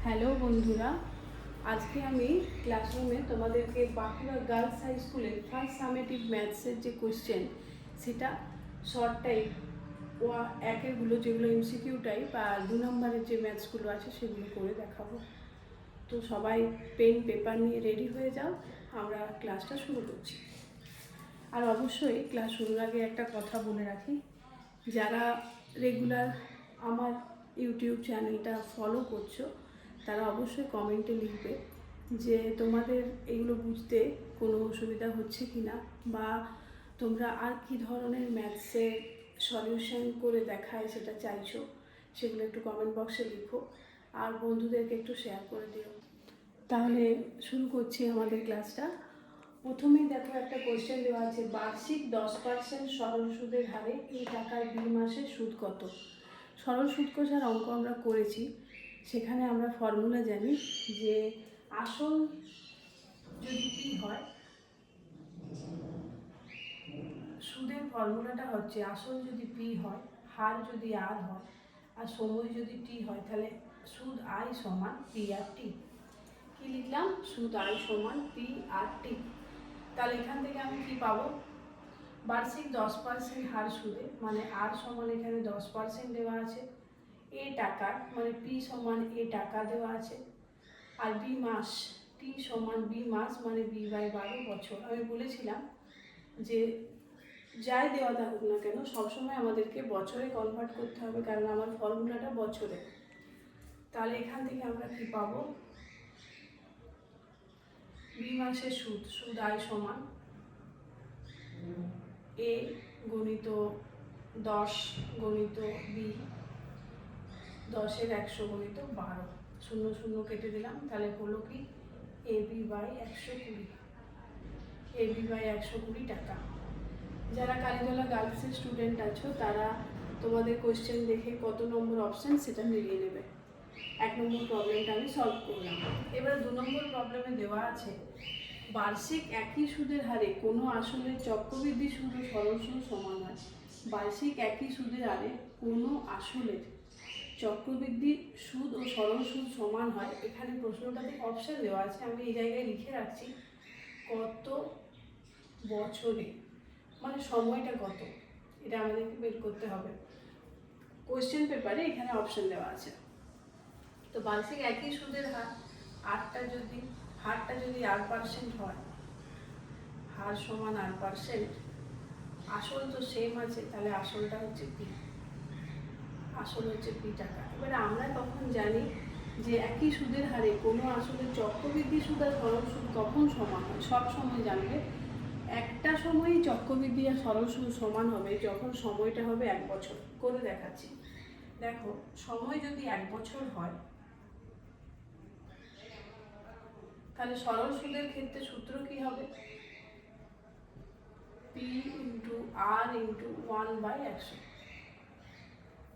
Hello বন্ধুরা, আজকে আমি ক্লাসরুমে তোমাদেরকে বাঁকুড়া গার্লস হাই স্কুলের ফার্স্ট সামেটিভ ম্যাথসের যে কোশ্চেন সেটা শর্ট টাইপ একেরগুলো যেগুলো এমসিকিউ টাইপ আর 2 নম্বরের যে ম্যাথসগুলো আছে সেগুলো করে দেখাবো। তো সবাই পেন পেপার নিয়ে রেডি হয়ে যাও, আমরা ক্লাসটা শুরু করছি। আর অবশ্যই ক্লাস শুরুর আগে একটা কথা বলে রাখি, যারা রেগুলার আমার ইউটিউব চ্যানেলটা ফলো করছো তারা অবশ্যই কমেন্টে লিখবে যে তোমাদের এগুলো বুঝতে কোনো অসুবিধা হচ্ছে কি না, বা তোমরা আর কি ধরনের ম্যাথসের সলিউশন করে দেখায় সেটা চাইছো, সেগুলো একটু কমেন্ট বক্সে লিখো আর বন্ধুদেরকে একটু শেয়ার করে দিও। তাহলে শুরু করছি আমাদের ক্লাসটা। প্রথমেই দেখো একটা কোশ্চেন দেওয়া আছে, বার্ষিক 10% সরল সুদের হারে এই টাকার 2 মাসের সুদ কত? সরল সুদ কষার অঙ্ক আমরা করেছি, সেখানে আমরা ফর্মুলা জানি যে আসল যদি পি হয়, সুদের ফর্মুলাটা হচ্ছে আসল যদি পি হয়, হার যদি আর হয়, আর সময় যদি টি হয়, তাহলে সুদ আই সমান পি আর টি। কি লিখলাম? সুদ আই সমান পি আর টি। তাহলে এখান থেকে আমি কি পাবো? বার্ষিক 10% হার সুদে, মানে আর সমান এখানে 10% দেওয়া আছে, এ টাকা মানে পি সমান এ টাকা দেওয়া আছে, আর বি মাস টি সমান বি মাস মানে বি বাই 12 বছর। আমি বলেছিলাম যে যাই দেওয়া থাকুক না কেন সবসময় আমাদেরকে বছরে কনভার্ট করতে হবে, কারণ আমার ফর্মুলাটা বছরে। তাহলে এখান থেকে আমরা কি পাবো? বি মাসের সুদ, সুদ আয় সমান এ গণিত 10 গণিত বি, 10-এর 100 গণিত 12, 0 0 কেটে দিলাম, তাহলে হলো কি A B by 120, A B by 120 টাকা। যারা কালীতলা গার্লসের স্টুডেন্ট আছো তারা তোমাদের কোয়েশ্চেন দেখে কত নম্বর অপশান সেটা মিলিয়ে নেবে। 1 নম্বর প্রবলেমটা আমি সলভ করলাম। এবার 2 নম্বর প্রবলেমে দেওয়া আছে, বার্ষিক একই সুদের হারে কোনো আসলের চক্রবৃদ্ধি সুদ ও সরল সুদ সমান হয়। বার্ষিক একই সুদের হারে কোনো আসলের চক্রবৃদ্ধি সুদ ও সরল সুদ সমান হয়। এখানে প্রশ্নটাতে অপশান দেওয়া আছে, আমি এই জায়গায় লিখে রাখছি কত বছরে, মানে সময়টা কত, এটা আমাদেরকে বের করতে হবে। কোয়েশ্চেন পেপারে এখানে অপশন দেওয়া আছে। তো বার্ষিক একই সুদের হার, হারটা যদি 8% হয়, হার সমান 8%, আসল তো সেম আছে, তাহলে আসলটা হচ্ছে পি, আসল হচ্ছে পি টাকা। এবারে আমরা তখন জানি যে একই সুদের হারে কোনো আসলের চক্রবৃদ্ধি সুদ আর সরল সুদ কখন সমান হয়? সব সময় জানবে একটা সময়ই চক্রবৃদ্ধি আর সরল সুদ সমান হবে যখন সময়টা হবে 1 বছর। করে দেখাচ্ছি। দেখো, সময় যদি 1 বছর হয় তাহলে সরল সুদের ক্ষেত্রে সূত্র কি হবে? পি ইন্টু আর ইন্টু 1/100,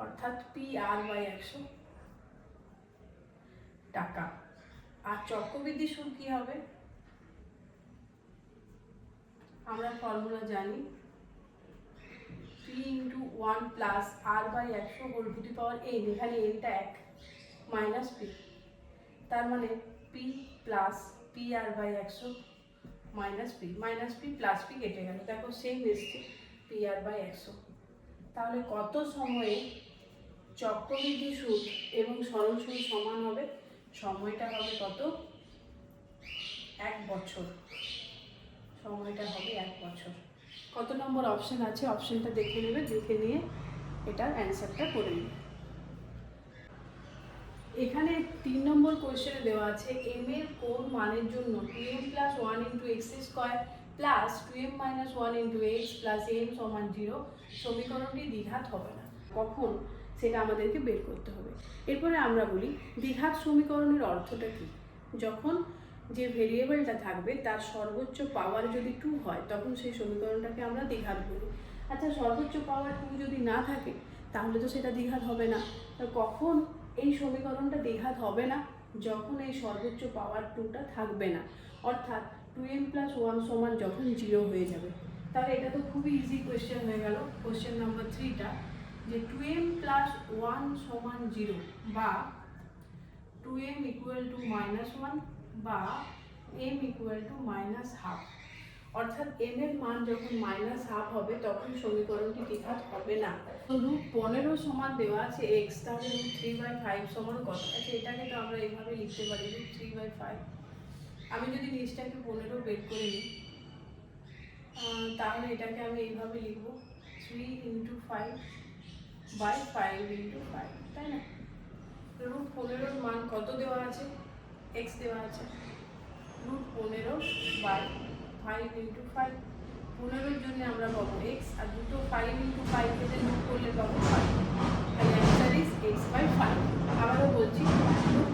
অর্থাৎ পি আর বাই 100 টাকা। আর চক্রবৃদ্ধি সুদ কি হবে? আমরা ফর্মুলা জানি, P into 1 plus R by 100 whole to the power n, এখানে nটা 1 মাইনাস পি, তার মানে P plus P R by 100 minus P plus P কেটে গেল, দেখো সেম এসছে পি আর বাই 100। তাহলে কত সময়ে চক্রবৃদ্ধি সুদ এবং সরল সুদ সমান হবে? সময়টা হবে কত? 1 বছর। সময়টা হবে 1 বছর। কত নম্বর অপশন আছে অপশনটা দেখে নেবে, দেখে নিয়ে এটার অ্যান্সারটা করে নেবে। এখানে 3 নম্বর কোয়েশ্চেনে দেওয়া আছে, m এর কোন মানের জন্য 2m plus 1 into x square plus 2m minus 1 into x plus m সমান 0 সমীকরণটি দ্বিঘাত হবে না। কখন সেটা আমাদেরকে বের করতে হবে। এরপরে আমরা বলি দ্বিঘাত সমীকরণের অর্থটা কী? যখন যে ভেরিয়েবলটা থাকবে তার সর্বোচ্চ পাওয়ার যদি 2 হয় তখন সেই সমীকরণটাকে আমরা দ্বিঘাত বলি। আচ্ছা, সর্বোচ্চ পাওয়ার 2 যদি না থাকে তাহলে তো সেটা দ্বিঘাত হবে না। কখন এই সমীকরণটা দ্বিঘাত হবে না? যখন এই সর্বোচ্চ পাওয়ার 2টা থাকবে না, অর্থাৎ 2m প্লাস 1 সমান যখন 0 হয়ে যাবে। তাহলে এটা তো খুবই ইজি কোয়েশ্চেন হয়ে গেল। কোয়েশ্চেন নাম্বার 3টা, যে 2m প্লাস 1 সমান 0 বা 2 2m ইকুয়াল টু -1 বা m ইকুয়াল টু -12, অর্থাৎ m এর মান যখন -12 হবে তখন সমীকরণটি দ্বিঘাত হবে না। তো √15 সমান দেওয়া আছে x, তাহলে √3/5 সমান কত? আচ্ছা, এটাকে তো আমরা এইভাবে লিখতে পারি √3/5। আমি যদি নিচটাকে 15 বের করে নিই তাহলে এটাকে আমি এইভাবে লিখব 3 × 5/5 × 5, তাই না? √15 মান কত দেওয়া আছে? x দেওয়া আছে। √15/5 × 5, 15 জন্য আমরা পাবো x, আর দুটো 5 × 5 কেটে যোগ করলে পাবো 5। তাহলে অ্যান্সার ইজ x/5। আবারও বলছি,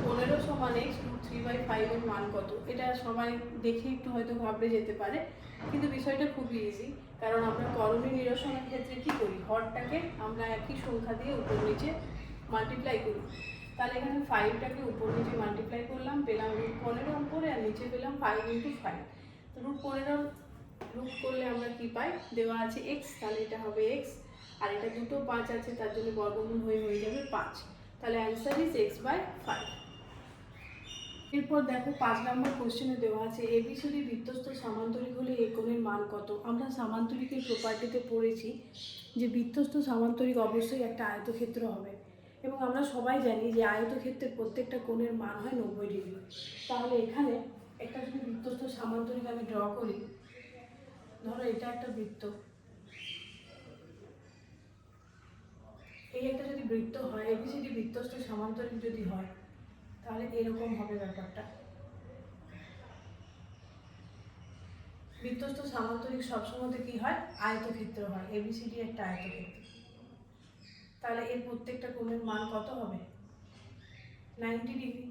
√15 সমান x, √3/5 এর মান কত? এটা সবাই দেখে একটু হয়তো ঘাবড়ে যেতে পারে, কিন্তু বিষয়টা খুবই ইজি, কারণ আমরা করণীয় নিরসনের ক্ষেত্রে কি করি, হরটাকে আমরা একই সংখ্যা দিয়ে উপর নিচে মাল্টিপ্লাই করি। তাহলে এখানে 5টাকে উপর নিচে মাল্টিপ্লাই করলাম, পেলাম √15 উপরে, আর নিচে পেলাম 5 × 5। তো √15 রুট করলে আমরা কি পাই? দেওয়া আছে x, তাহলে এটা হবে x, আর এটা দুটো 5 আছে তার জন্য বর্গমূল হয়ে যাবে 5। তাহলে অ্যান্সার ইজ x/5। এরপর দেখো 5 নম্বর কোশ্চেনে দেওয়া আছে ABCD বৃত্তস্থ সামান্তরিক হলে এই কোণের মান কত? আমরা সামান্তরিকের প্রপার্টিতে পড়েছি যে বৃত্তস্থ সামান্তরিক অবশ্যই একটা আয়তক্ষেত্র হবে, এবং আমরা সবাই জানি যে আয়তক্ষেত্রের প্রত্যেকটা কোণের মান হয় 90 ডিগ্রি। তাহলে এখানে একটা যদি বৃত্তস্থ সামান্তরিক আমি ড্র করি, ধরো এটা একটা বৃত্ত, এই একটা যদি বৃত্ত হয়, ABCD বৃত্তস্থ সামান্তরিক যদি হয়, তাহলে এরকম হবে ব্যাপারটা। বৃত্তস্থ সামান্তরিক সবসময় কি হয়? আয়তক্ষেত্র হয়। ABCD একটা আয়তক্ষেত্র, তাহলে এর প্রত্যেকটা কোণের মান কত হবে? 90 ডিগ্রি।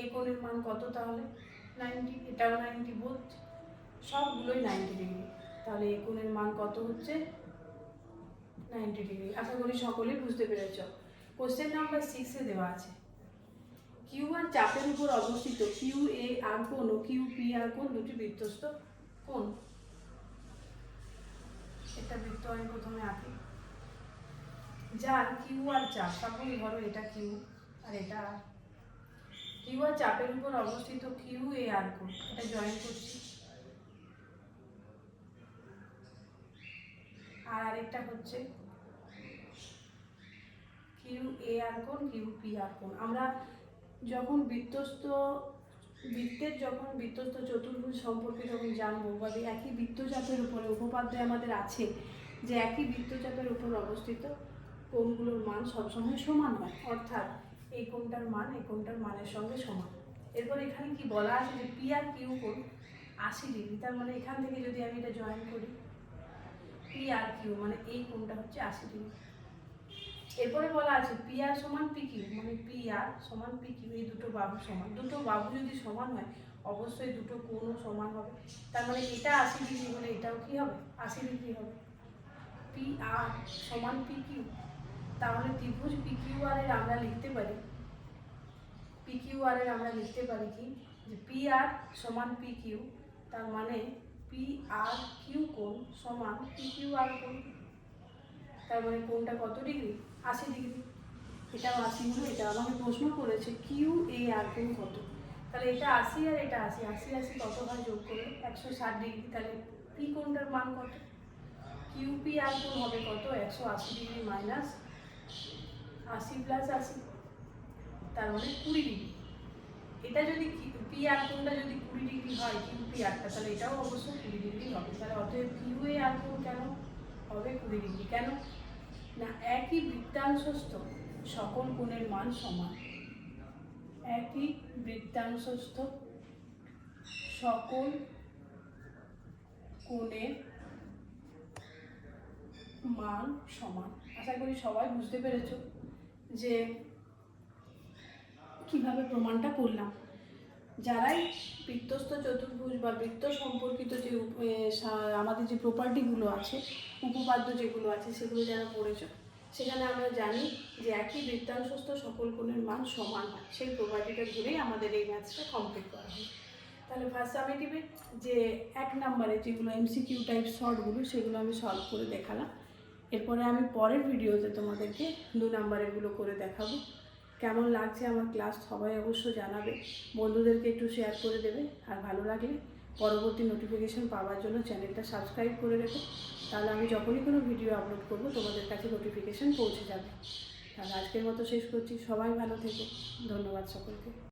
এই কোণের মান কত তাহলে? 90, এটাও 90, বোধ সবগুলোই 90 ডিগ্রি। তাহলে এই কোণের মান কত হচ্ছে? 90 ডিগ্রি। আশা করি সকলেই বুঝতে পেরেছ। কোশ্চেন নাম্বার 6 এ দেওয়া আছে কিউ আর চাপের উপর অবস্থিত QAR কোণ ও QPR কোণ দুটি বৃত্তস্থ কোণ। একটা বৃত্ত আমি প্রথমে আঁকি, যার কিউ আর চাপ, সাপোজ ধরো এটা কিউ আর এটা আর। কিউ আর চাপের উপর অবস্থিত QAR কোণ, এটা জয়েন করছি, আর আরেকটা হচ্ছে QAR কোণ QPR কোণ। আমরা যখন বৃত্তের বৃত্তস্থ চতুর্ভুজ সম্পর্কে যখন জানবো, বা একই বৃত্তচাপের উপরে উপপাদ্য আমাদের আছে যে একই বৃত্তচাপের উপর অবস্থিত কোণগুলোর মান সবসময় সমান হয়, অর্থাৎ এই কোণটার মান এই কোণটার মানের সঙ্গে সমান। এরপর এখানে কি বলা আছে যে পি আর কিউ কোণ 80 ডিগ্রি, তার মানে এখান থেকে যদি আমি এটা জয়েন করি, পি আর কিউ মানে এই কোণটা হচ্ছে 80 ডিগ্রি। এরপরে বলা আছে পি আর সমান পি কিউ, মানে পি আর সমান পি কিউ, এই দুটো বাহু সমান। দুটো বাহু যদি সমান হয় অবশ্যই দুটো কোণও সমান হবে, তার মানে এটা 80 ডিগ্রি হলে এটাও কি হবে? 80 ডিগ্রি হবে। পি আর সমান পি কিউ, তাহলে ত্রিভুজ পি কিউ আর এর আমরা লিখতে পারি কি, যে পি আর সমান পি কিউ, তার মানে পি আর কিউ কোণ সমান পি কিউ আর কোণ। তার মানে কোণটা কত ডিগ্রি? 80 ডিগ্রি। এটাও 80 হলো। এটা আমাকে প্রশ্ন করেছে QAR কোণ কত, তাহলে এটা 80 আর এটা 80, 80 80 কত হয় যোগ করে? 160 ডিগ্রি। তাহলে পি কোণটার মান কত? QPR কোণ হবে কত? 180 ডিগ্রি মাইনাস 80 প্লাস 80, তার মানে 20 ডিগ্রি। এটা যদি PR কোণটা যদি 20 ডিগ্রি হয় QPRটা, তাহলে এটাও অবশ্যই 20 ডিগ্রি হবে। তাহলে অতএব QAR কোণ কেন হবে 20 ডিগ্রি? কেন না, একই বৃত্তাংশস্থ সকল কোণের মান সমান। একই বৃত্তাংশস্থ সকল কোণের মান সমান। আশা করি সবাই বুঝতে পেরেছো যে কিভাবে প্রমাণটা করলাম। যারাই বৃত্তস্থ চতুর্ভুজ বা বৃত্ত সম্পর্কিত যে আমাদের যে প্রপার্টিগুলো আছে, উপপাদ্য যেগুলো আছে, সেগুলো যারা পড়েছো, সেখানে আমরা জানি যে একই বৃত্তাংশস্থ সকল কোণের মান সমান হয়। সেই প্রপার্টিটা ধরেই আমাদের এই ম্যাথসটা কমপ্লিট করা হয়। তাহলে ফার্স্ট সামেটিভে যে 1 নম্বরে যেগুলো MCQ টাইপ শর্টগুলো, সেগুলো আমি সলভ করে দেখালাম। এরপরে আমি পরের ভিডিওতে তোমাদেরকে 2 নম্বরেরগুলো করে দেখাবো। কেমন লাগছে আমার ক্লাস সবাই অবশ্য জানাবে, বন্ধুদেরকে একটু শেয়ার করে দেবে, আর ভালো লাগলে পরবর্তী নোটিফিকেশান পাওয়ার জন্য চ্যানেলটা সাবস্ক্রাইব করে রেখো, তাহলে আমি যখনই কোনো ভিডিও আপলোড করবো তোমাদের কাছে নোটিফিকেশান পৌঁছে যাবে। তাহলে আজকের মতো শেষ করছি, সবাই ভালো থেকো, ধন্যবাদ সকলকে।